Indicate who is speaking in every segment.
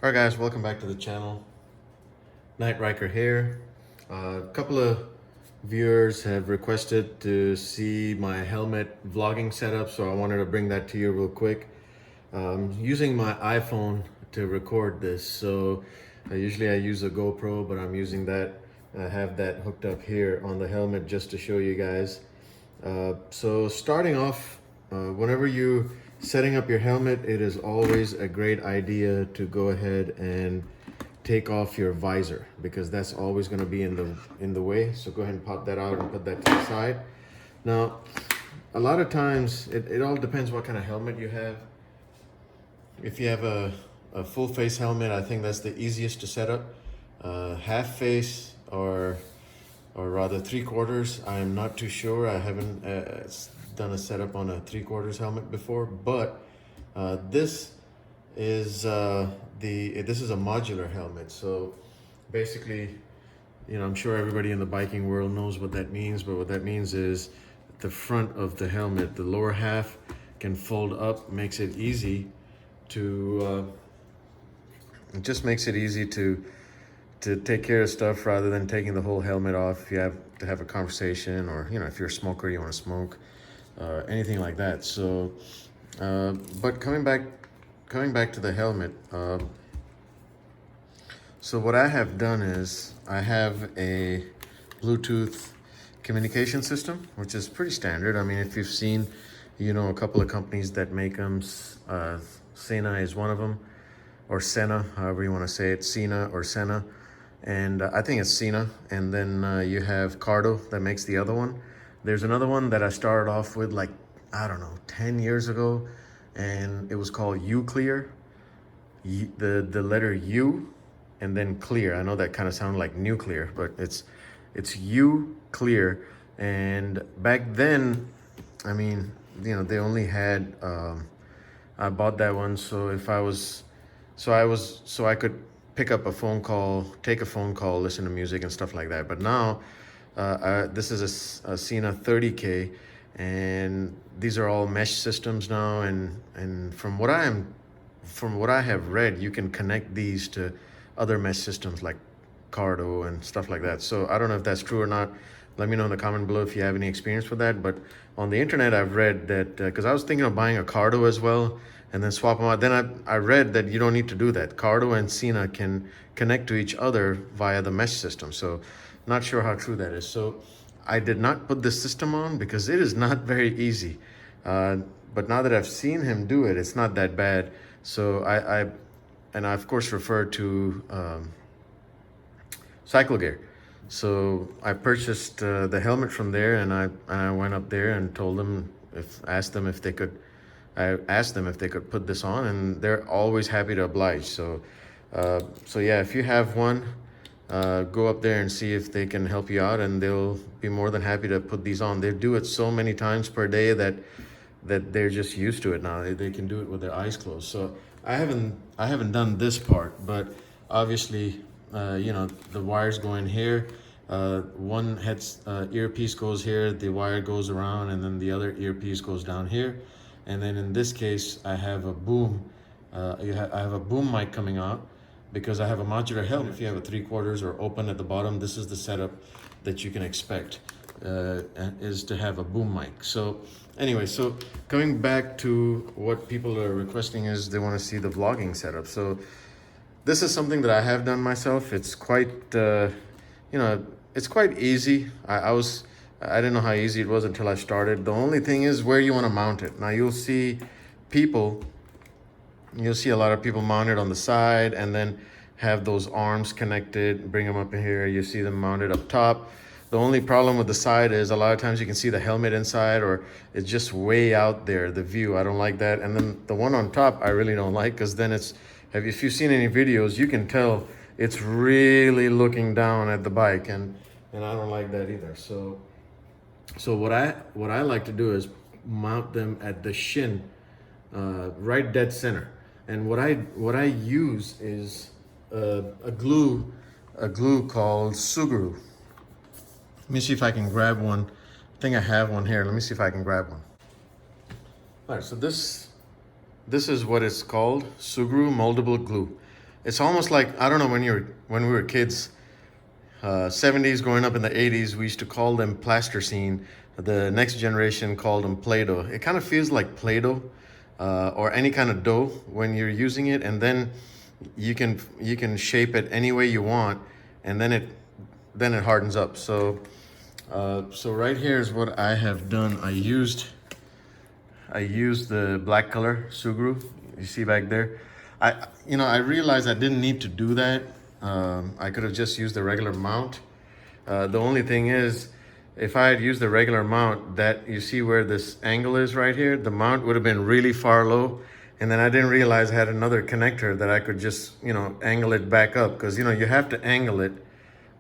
Speaker 1: Alright guys, welcome back to the channel. Ryker here. A couple of viewers have requested to see my helmet vlogging setup, so I wanted to bring that to you real quick. Using my iPhone to record this, so usually I use a GoPro, but I'm using that. I have that hooked up here on the helmet just to show you guys. So starting off, whenever you setting up your helmet, it is always a great idea to go ahead and take off your visor, because that's always going to be in the way. So go ahead and pop that out and put that to the side. Now, a lot of times it all depends what kind of helmet you have. If you have a full face helmet, I think that's the easiest to set up. Half face or rather 3/4, I'm not too sure. I haven't done a setup on a 3/4 helmet before, but this is this is a modular helmet. So basically, I'm sure everybody in the biking world knows what that means, but what that means is the front of the helmet, the lower half can fold up, makes it easy to it just makes it easy to take care of stuff rather than taking the whole helmet off if you have to have a conversation, or if you're a smoker, you want to smoke, or anything like that. So but coming back to the helmet, so what I have done is I have a Bluetooth communication system, which is pretty standard. I mean, if you've seen, a couple of companies that make them, Sena is one of them, or Sena, however you want to say it, Sena or Sena. And I think it's Sena. And then you have Cardo that makes the other one. There's another one that I started off with, like, I don't know, 10 years ago, and it was called Uclear. The letter U and then clear. I know that kind of sounds like nuclear, but it's U clear. And back then, I mean, they only had I bought that one so I could pick up a phone call, take a phone call, listen to music and stuff like that. But now this is a Sena 30K, and these are all mesh systems now. And from what I have read, you can connect these to other mesh systems like Cardo and stuff like that. So I don't know if that's true or not. Let me know in the comment below if you have any experience with that. But on the internet, I've read that, because I was thinking of buying a Cardo as well and then swap them out. Then I read that you don't need to do that. Cardo and Sena can connect to each other via the mesh system. So not sure how true that is. So I did not put this system on because it is not very easy. But now that I've seen him do it, it's not that bad. So I of course refer to Cycle Gear. So I purchased the helmet from there, and I went up there and told them, asked them if they could put this on, and they're always happy to oblige. So yeah, if you have one, go up there and see if they can help you out, and they'll be more than happy to put these on. They do it so many times per day that they're just used to it now. They can do it with their eyes closed. So I haven't done this part, but obviously, the wires go in here. One earpiece goes here, the wire goes around, and then the other earpiece goes down here. And then in this case, I have a boom. I have a boom mic coming out because I have a modular helmet. If you have a 3/4 or open at the bottom, this is the setup that you can expect, is to have a boom mic. So anyway, so coming back to what people are requesting is they want to see the vlogging setup. So this is something that I have done myself. It's quite, it's quite easy. I didn't know how easy it was until I started. The only thing is where you want to mount it. Now you'll see a lot of people mount it on the side and then have those arms connected, bring them up in here. You see them mounted up top. The only problem with the side is a lot of times you can see the helmet inside, or it's just way out there, the view. I don't like that. And then the one on top, I really don't like, because then if you've seen any videos, you can tell it's really looking down at the bike, and I don't like that either. So what I like to do is mount them at the shin, right dead center. And what I use is a glue called Suguru. Let me see if I can grab one. I think I have one here. Let me see if I can grab one. All right, so this is what it's called, Suguru moldable glue. It's almost like, I don't know, when we were kids, 70s growing up in the 80s, we used to call them plasticine. The next generation called them Play-Doh. It kind of feels like Play-Doh or any kind of dough when you're using it, and then you can shape it any way you want, and then it hardens up. So so right here is what I have done. I used the black color Sugru. You see back there. I realized I didn't need to do that. I could have just used the regular mount. The only thing is, if I had used the regular mount, that you see where this angle is right here, the mount would have been really far low. And then I didn't realize I had another connector that I could just, angle it back up. Because, you have to angle it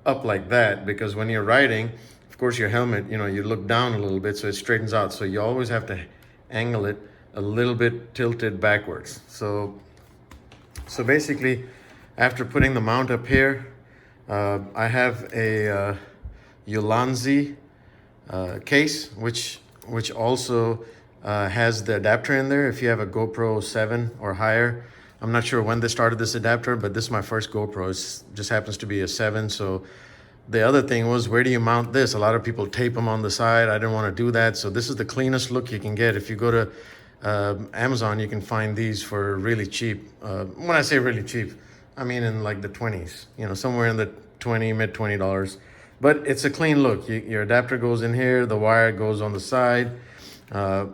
Speaker 1: up like that, because when you're riding, of course, your helmet, you look down a little bit so it straightens out. So you always have to angle it a little bit tilted backwards. So basically, after putting the mount up here, I have a Ulanzi case, which also has the adapter in there. If you have a GoPro 7 or higher, I'm not sure when they started this adapter, but this is my first GoPro. It just happens to be a 7. So the other thing was, where do you mount this? A lot of people tape them on the side. I didn't want to do that. So this is the cleanest look you can get. If you go to Amazon, you can find these for really cheap. When I say really cheap, I mean in like the 20s, somewhere in the mid $20. But it's a clean look. Your adapter goes in here, the wire goes on the side. The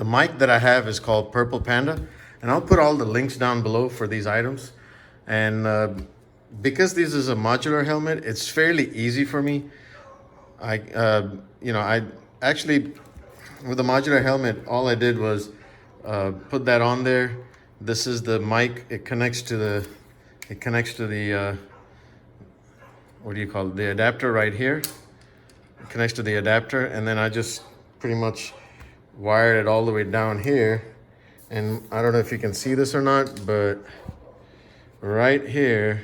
Speaker 1: mic that I have is called Purple Panda, and I'll put all the links down below for these items. And because this is a modular helmet, it's fairly easy for me. I actually, with the modular helmet, all I did was put that on there. This is the mic. It connects to the what do you call it? The adapter right here. It connects to the adapter, and then I just pretty much wired it all the way down here. And I don't know if you can see this or not, but right here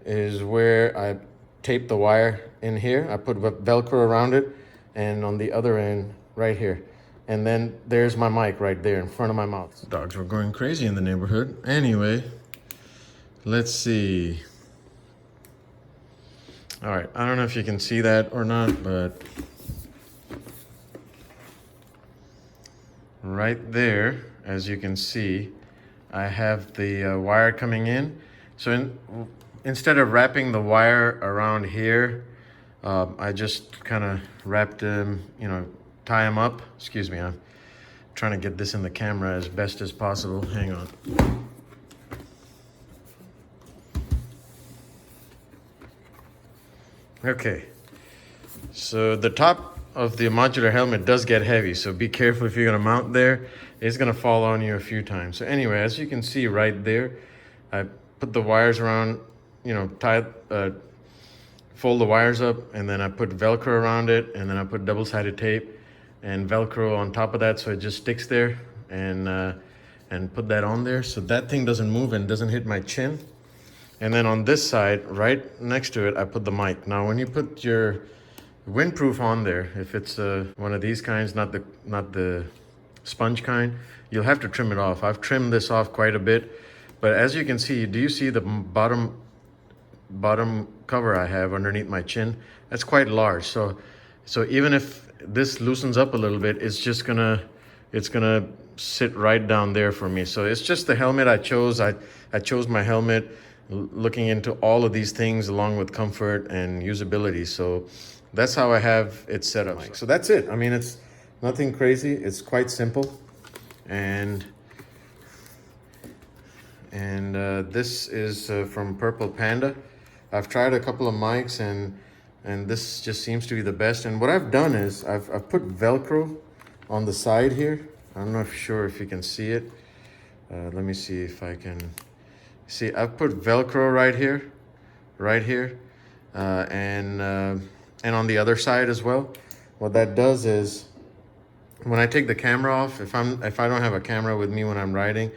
Speaker 1: is where I taped the wire in here. I put Velcro around it, and on the other end, right here. And then there's my mic right there in front of my mouth. Dogs were going crazy in the neighborhood. Anyway, let's see. All right, I don't know if you can see that or not, but right there, as you can see, I have the wire coming in. So instead of wrapping the wire around here, I just kind of wrapped them, tie them up. Excuse me, I'm trying to get this in the camera as best as possible. Hang on. Okay, so the top of the modular helmet does get heavy, so be careful if you're gonna mount there. It's gonna fall on you a few times. So anyway, as you can see right there, I put the wires around, fold the wires up, and then I put Velcro around it, and then I put double-sided tape and Velcro on top of that so it just sticks there, and put that on there so that thing doesn't move and doesn't hit my chin. And then on this side, right next to it, I put the mic. Now, when you put your windproof on there, if it's one of these kinds, not the sponge kind, you'll have to trim it off. I've trimmed this off quite a bit, but as you can see, do you see the bottom cover I have underneath my chin? That's quite large. So even if this loosens up a little bit, it's gonna sit right down there for me. So it's just the helmet I chose. I chose my helmet looking into all of these things along with comfort and usability. So that's how I have it set up. So that's it. I mean, it's nothing crazy. It's quite simple. And this is from Purple Panda. I've tried a couple of mics, and this just seems to be the best. And what I've done is I've put Velcro on the side here. I'm not sure if you can see it. Let me see if I can see. I've put Velcro right here, and on the other side as well. What that does is, when I take the camera off, if I don't have a camera with me when I'm riding,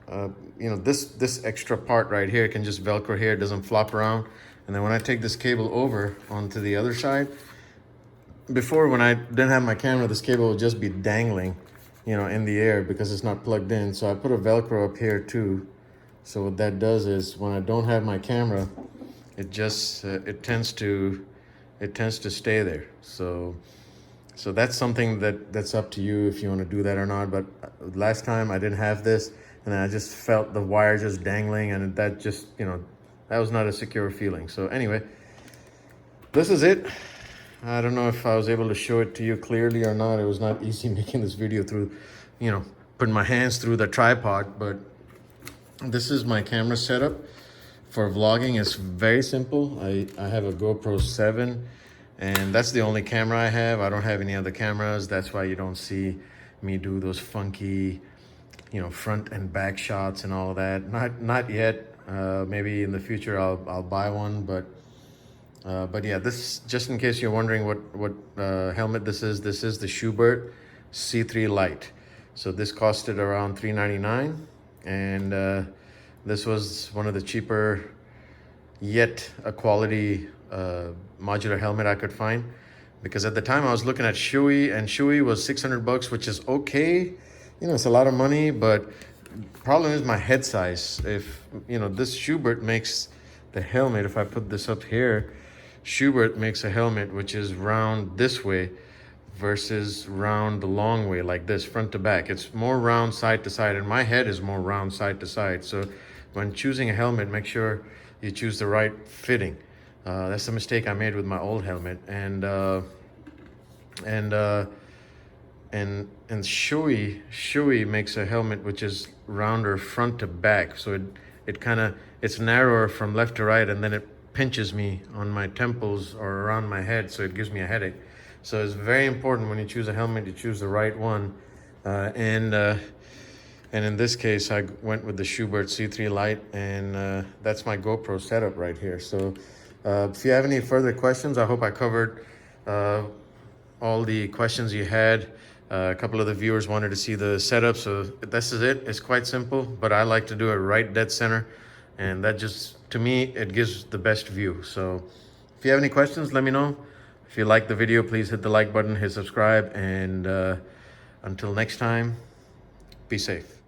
Speaker 1: this extra part right here can just Velcro here. It doesn't flop around. And then when I take this cable over onto the other side, before, when I didn't have my camera, this cable would just be dangling you know, in the air because it's not plugged in. So I put a Velcro up here too. So what that does is when I don't have my camera, it just it tends to stay there. So that's something that's up to you if you want to do that or not. But last time I didn't have this, and I just felt the wire just dangling, and that just, you know, that was not a secure feeling. So anyway, this is it. I don't know if I was able to show it to you clearly or not. It was not easy making this video through, you know, putting my hands through the tripod, but this is my camera setup for vlogging. It's very simple. I have a GoPro 7, and that's the only camera I have. I don't have any other cameras. That's why you don't see me do those funky, you know, front and back shots and all of that. Not yet. Maybe in the future I'll buy one, but yeah, this, just in case you're wondering what helmet this is the Schubert C3 Lite. So this costed around $3.99, and this was one of the cheaper yet a quality modular helmet I could find, because at the time I was looking at Shui, and Shui was $600, which is okay. You know, it's a lot of money, but problem is my head size. If, you know, this Schubert makes the helmet, if I put this up here, Schubert makes a helmet which is round this way versus round the long way, like this, front to back. It's more round side to side, and my head is more round side to side. So when choosing a helmet, make sure you choose the right fitting. That's the mistake I made with my old helmet. And Shui makes a helmet which is rounder front to back, so it's narrower from left to right, and then it pinches me on my temples or around my head, so it gives me a headache. So it's very important when you choose a helmet, you choose the right one. And in this case, I went with the Schubert C3 Lite, and that's my GoPro setup right here. So if you have any further questions, I hope I covered all the questions you had. A couple of the viewers wanted to see the setup, so this is it. It's quite simple, but I like to do it right dead center, and that just, to me, it gives the best view. So if you have any questions, let me know. If you like the video, please hit the like button, hit subscribe, and until next time, be safe.